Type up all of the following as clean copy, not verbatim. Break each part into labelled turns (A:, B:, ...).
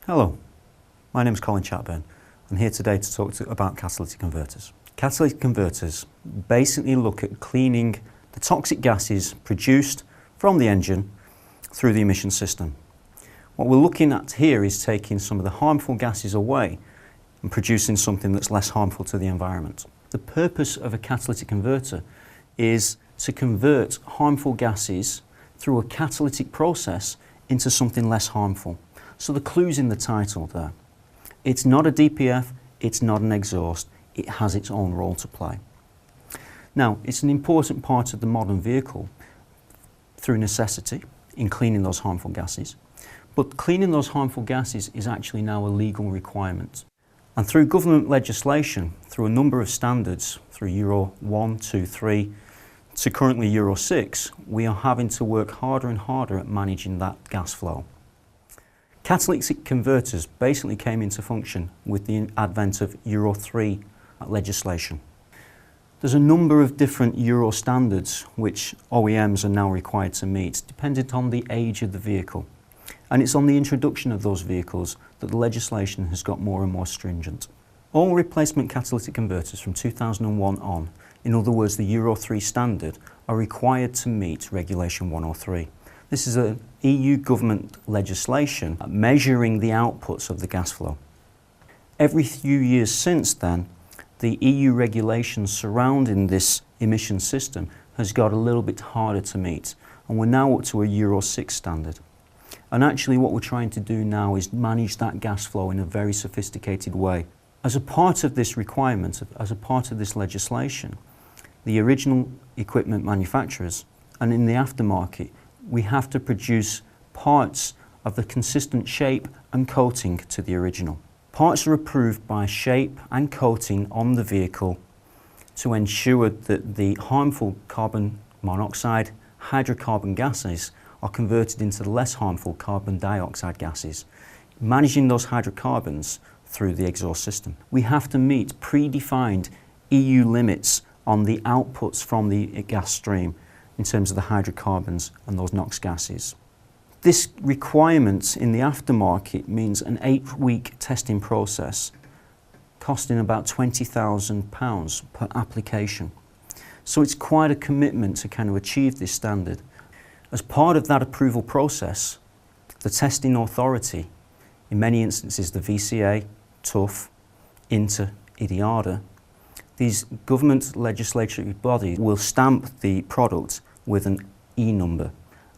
A: Hello, my name is Colin Chatburn. I'm here today to talk about catalytic converters. Catalytic converters basically look at cleaning the toxic gases produced from the engine through the emission system. What we're looking at here is taking some of the harmful gases away and producing something that's less harmful to the environment. The purpose of a catalytic converter is to convert harmful gases through a catalytic process into something less harmful. So the clue's in the title there. It's not a DPF, it's not an exhaust, it has its own role to play. Now, it's an important part of the modern vehicle through necessity in cleaning those harmful gases, but cleaning those harmful gases is actually now a legal requirement. And through government legislation, through a number of standards, through Euro 1, 2, 3, to currently Euro 6, we are having to work harder and harder at managing that gas flow. Catalytic converters basically came into function with the advent of Euro 3 legislation. There's a number of different Euro standards which OEMs are now required to meet, dependent on the age of the vehicle. And it's on the introduction of those vehicles that the legislation has got more and more stringent. All replacement catalytic converters from 2001 on, in other words the Euro 3 standard, are required to meet Regulation 103. This is an EU government legislation measuring the outputs of the gas flow. Every few years since then, the EU regulations surrounding this emission system has got a little bit harder to meet, and we're now up to a Euro 6 standard. And actually what we're trying to do now is manage that gas flow in a very sophisticated way. As a part of this requirement, as a part of this legislation, the original equipment manufacturers and in the aftermarket, we have to produce parts of the consistent shape and coating to the original. Parts are approved by shape and coating on the vehicle to ensure that the harmful carbon monoxide, hydrocarbon gases are converted into the less harmful carbon dioxide gases, managing those hydrocarbons through the exhaust system. We have to meet predefined EU limits on the outputs from the gas stream in terms of the hydrocarbons and those NOx gases. This requirement in the aftermarket means an 8-week testing process costing about £20,000 per application. So it's quite a commitment to kind of achieve this standard. As part of that approval process, the testing authority, in many instances the VCA, TÜV, INTA, IDIADA, these government legislative bodies will stamp the product with an E number,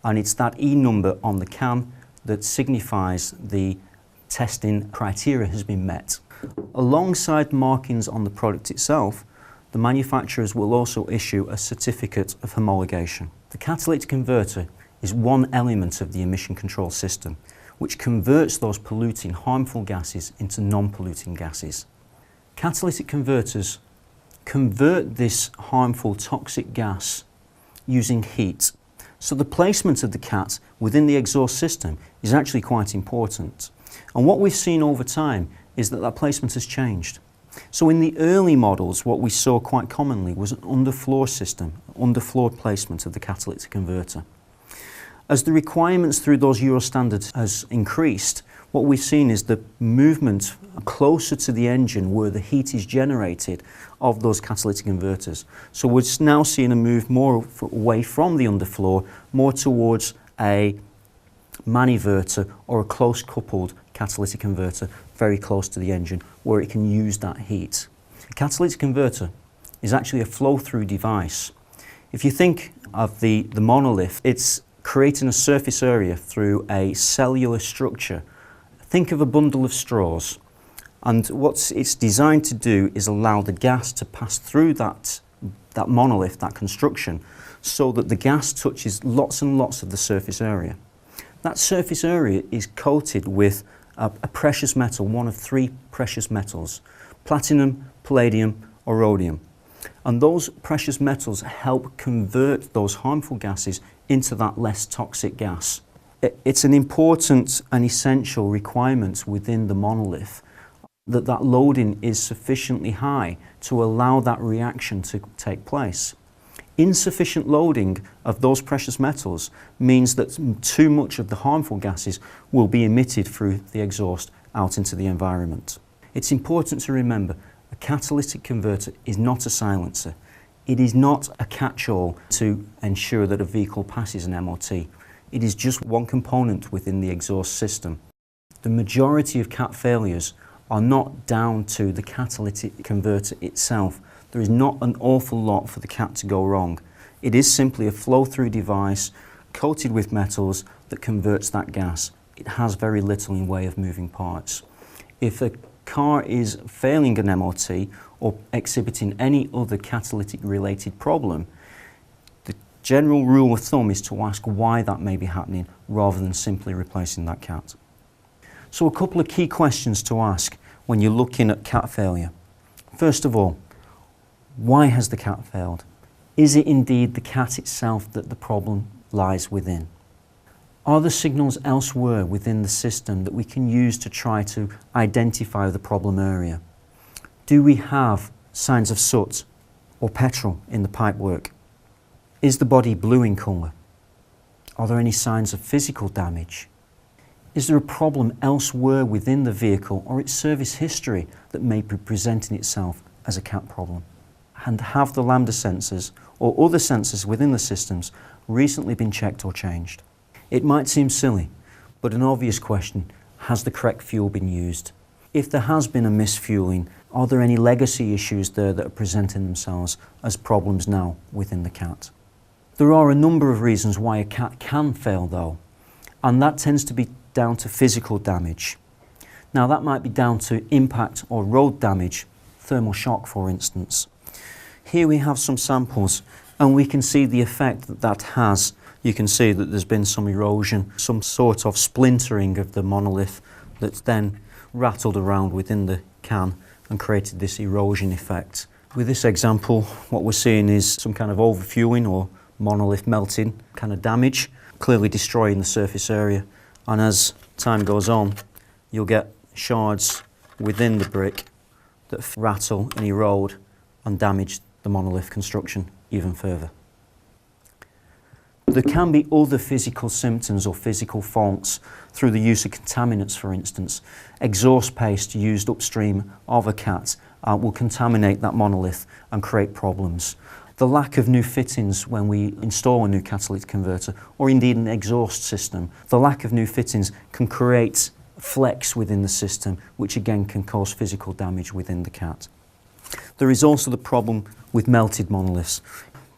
A: and it's that E number on the can that signifies the testing criteria has been met. Alongside markings on the product itself, the manufacturers will also issue a certificate of homologation. The catalytic converter is one element of the emission control system, which converts those polluting harmful gases into non-polluting gases. Catalytic converters convert this harmful toxic gas using heat. So the placement of the cat within the exhaust system is actually quite important. And what we've seen over time is that placement has changed. So in the early models, what we saw quite commonly was an underfloor system, underfloor placement of the catalytic converter. As the requirements through those Euro standards has increased, what we've seen is the movement closer to the engine where the heat is generated of those catalytic converters. So we're now seeing a move more away from the underfloor, more towards a maniverter or a close coupled catalytic converter very close to the engine where it can use that heat. A catalytic converter is actually a flow-through device. If you think of the monolith, it's creating a surface area through a cellular structure. Think of a bundle of straws, and what it's designed to do is allow the gas to pass through that monolith, that construction, so that the gas touches lots and lots of the surface area. That surface area is coated with a precious metal, one of 3 precious metals: platinum, palladium, or rhodium. And those precious metals help convert those harmful gases into that less toxic gas. It's an important and essential requirement within the monolith that loading is sufficiently high to allow that reaction to take place. Insufficient loading of those precious metals means that too much of the harmful gases will be emitted through the exhaust out into the environment. It's important to remember a catalytic converter is not a silencer. It is not a catch-all to ensure that a vehicle passes an MOT. It is just one component within the exhaust system. The majority of cat failures are not down to the catalytic converter itself. There is not an awful lot for the cat to go wrong. It is simply a flow-through device coated with metals that converts that gas. It has very little in way of moving parts. If a car is failing an MOT or exhibiting any other catalytic related problem, the general rule of thumb is to ask why that may be happening rather than simply replacing that cat. So a couple of key questions to ask when you're looking at cat failure. First of all, why has the cat failed? Is it indeed the cat itself that the problem lies within? Are there signals elsewhere within the system that we can use to try to identify the problem area? Do we have signs of soot or petrol in the pipework? Is the body blue in colour? Are there any signs of physical damage? Is there a problem elsewhere within the vehicle or its service history that may be presenting itself as a cat problem? And have the lambda sensors or other sensors within the systems recently been checked or changed? It might seem silly, but an obvious question, has the correct fuel been used? If there has been a misfueling, are there any legacy issues there that are presenting themselves as problems now within the cat? There are a number of reasons why a cat can fail though, and that tends to be down to physical damage. Now that might be down to impact or road damage, thermal shock for instance. Here we have some samples and we can see the effect that that has. You can see that there's been some erosion, some sort of splintering of the monolith that's then rattled around within the can and created this erosion effect. With this example, what we're seeing is some kind of overfueling or monolith melting kind of damage, clearly destroying the surface area. And as time goes on, you'll get shards within the brick that rattle and erode and damage the monolith construction even further. There can be other physical symptoms or physical faults through the use of contaminants, for instance. Exhaust paste used upstream of a cat will contaminate that monolith and create problems. The lack of new fittings when we install a new catalytic converter, or indeed an exhaust system, the lack of new fittings can create flex within the system, which again can cause physical damage within the cat. There is also the problem with melted monoliths.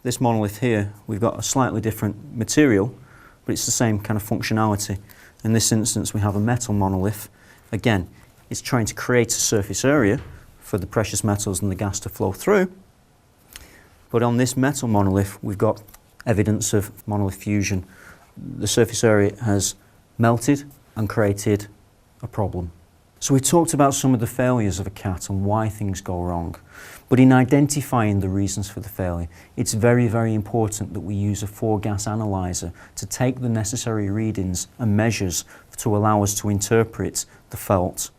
A: This monolith here, we've got a slightly different material, but it's the same kind of functionality. In this instance, we have a metal monolith. Again, it's trying to create a surface area for the precious metals and the gas to flow through. But on this metal monolith, we've got evidence of monolith fusion. The surface area has melted and created a problem. So we talked about some of the failures of a cat and why things go wrong. But in identifying the reasons for the failure, it's very, very important that we use a 4-gas analyzer to take the necessary readings and measures to allow us to interpret the fault.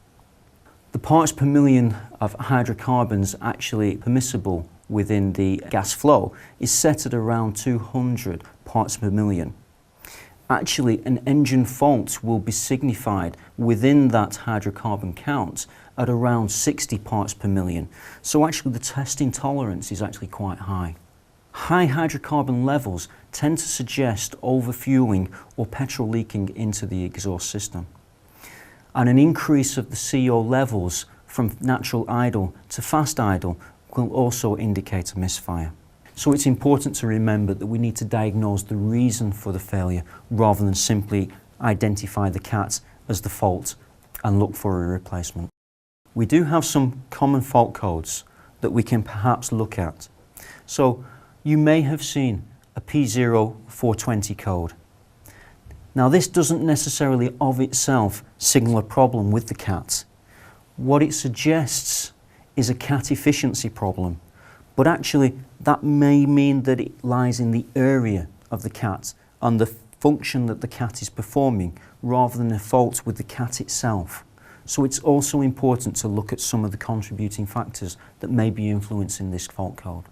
A: The parts per million of hydrocarbons actually permissible within the gas flow is set at around 200 parts per million. Actually, an engine fault will be signified within that hydrocarbon count at around 60 parts per million. So actually the testing tolerance is actually quite high. High hydrocarbon levels tend to suggest overfueling or petrol leaking into the exhaust system. And an increase of the CO levels from natural idle to fast idle will also indicate a misfire. So it's important to remember that we need to diagnose the reason for the failure rather than simply identify the cat as the fault and look for a replacement. We do have some common fault codes that we can perhaps look at. So you may have seen a P0420 code. Now this doesn't necessarily of itself signal a problem with the cat. What it suggests is a cat efficiency problem. But actually, that may mean that it lies in the area of the cat and the function that the cat is performing rather than a fault with the cat itself. So it's also important to look at some of the contributing factors that may be influencing this fault code.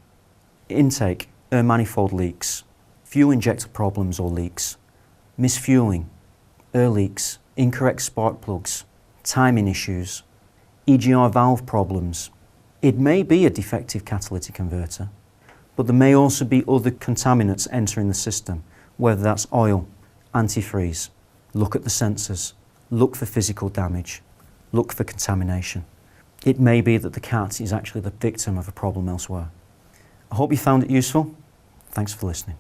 A: Intake, air manifold leaks, fuel injector problems or leaks, misfueling, air leaks, incorrect spark plugs, timing issues, EGR valve problems. It may be a defective catalytic converter, but there may also be other contaminants entering the system, whether that's oil, antifreeze. Look at the sensors, look for physical damage, look for contamination. It may be that the cat is actually the victim of a problem elsewhere. I hope you found it useful. Thanks for listening.